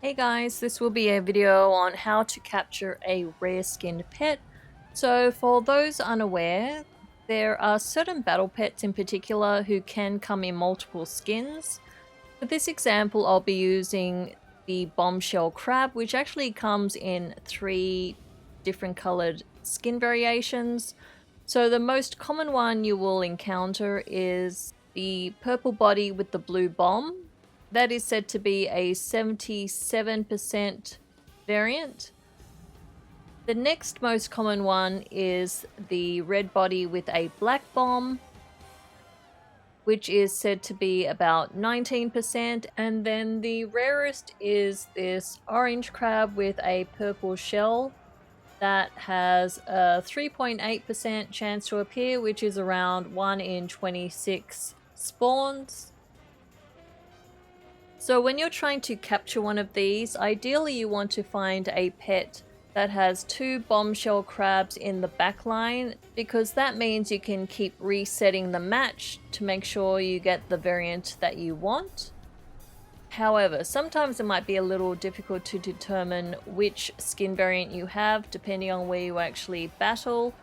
Hey guys, this will be a video on how to capture a rare skinned pet. So for those unaware, there are certain battle pets in particular who can come in multiple skins. For this example, I'll be using the bombshell crab, which actually comes in 3 different colored skin variations. So the most common one you will encounter is the purple body with the blue bomb. That is said to be a 77% variant. The next most common one is the red body with a black bomb, which is said to be about 19%. And then the rarest is this orange crab with a purple shell that has a 3.8% chance to appear, which is around 1 in 26 spawns. So when you're trying to capture one of these, ideally you want to find a pet that has 2 bombshell crabs in the backline, because that means you can keep resetting the match to make sure you get the variant that you want. However, sometimes it might be a little difficult to determine which skin variant you have depending on where you actually battle,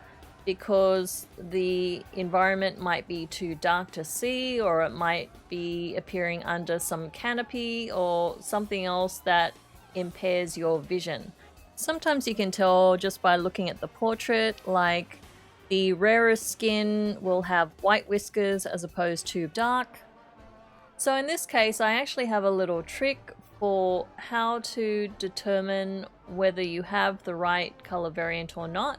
because the environment might be too dark to see, or it might be appearing under some canopy or something else that impairs your vision. Sometimes you can tell just by looking at the portrait, like the rarest skin will have white whiskers as opposed to dark. So in this case, I actually have a little trick for how to determine whether you have the right color variant or not.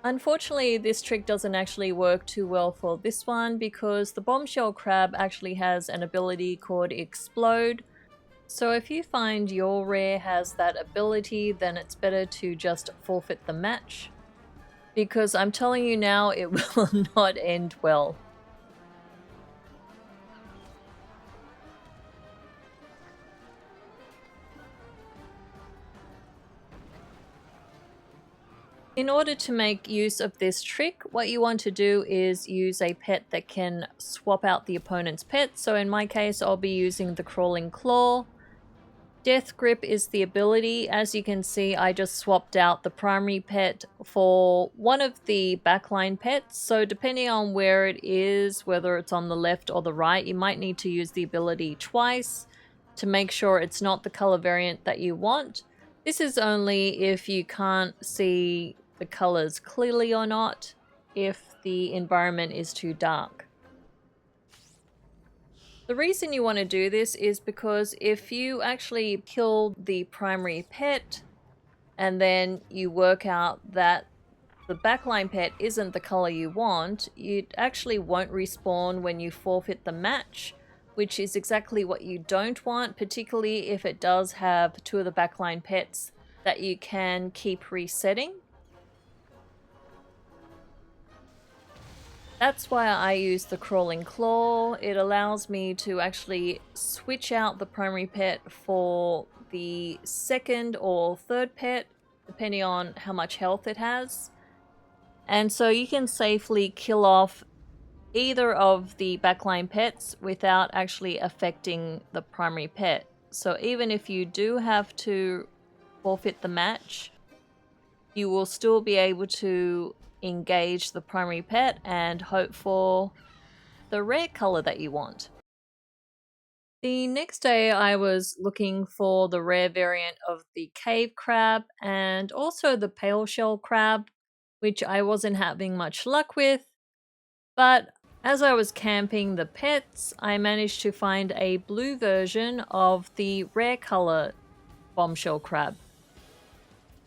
Unfortunately, this trick doesn't actually work too well for this one, because the bombshell crab actually has an ability called Explode. So if you find your rare has that ability, then it's better to just forfeit the match, because I'm telling you now, it will not end well. In order to make use of this trick, what you want to do is use a pet that can swap out the opponent's pet. So in my case, I'll be using the Crawling Claw. Death Grip is the ability. As you can see, I just swapped out the primary pet for one of the backline pets. So depending on where it is, whether it's on the left or the right, you might need to use the ability twice to make sure it's not the color variant that you want. This is only if you can't see the colors clearly or not, if the environment is too dark. The reason you want to do this is because if you actually kill the primary pet and then you work out that the backline pet isn't the color you want, it actually won't respawn when you forfeit the match, which is exactly what you don't want, particularly if it does have 2 of the backline pets that you can keep resetting. That's why I use the Crawling Claw. It allows me to actually switch out the primary pet for the second or third pet, depending on how much health it has. And so you can safely kill off either of the backline pets without actually affecting the primary pet. So even if you do have to forfeit the match, you will still be able to engage the primary pet and hope for the rare color that you want. The next day I was looking for the rare variant of the cave crab and also the pale shell crab, which I wasn't having much luck with, but as I was camping the pets, I managed to find a blue version of the rare color bombshell crab.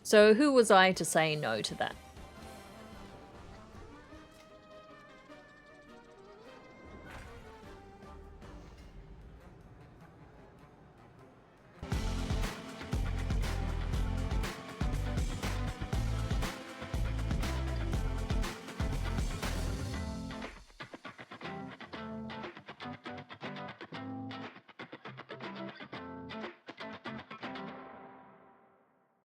So who was I to say no to that?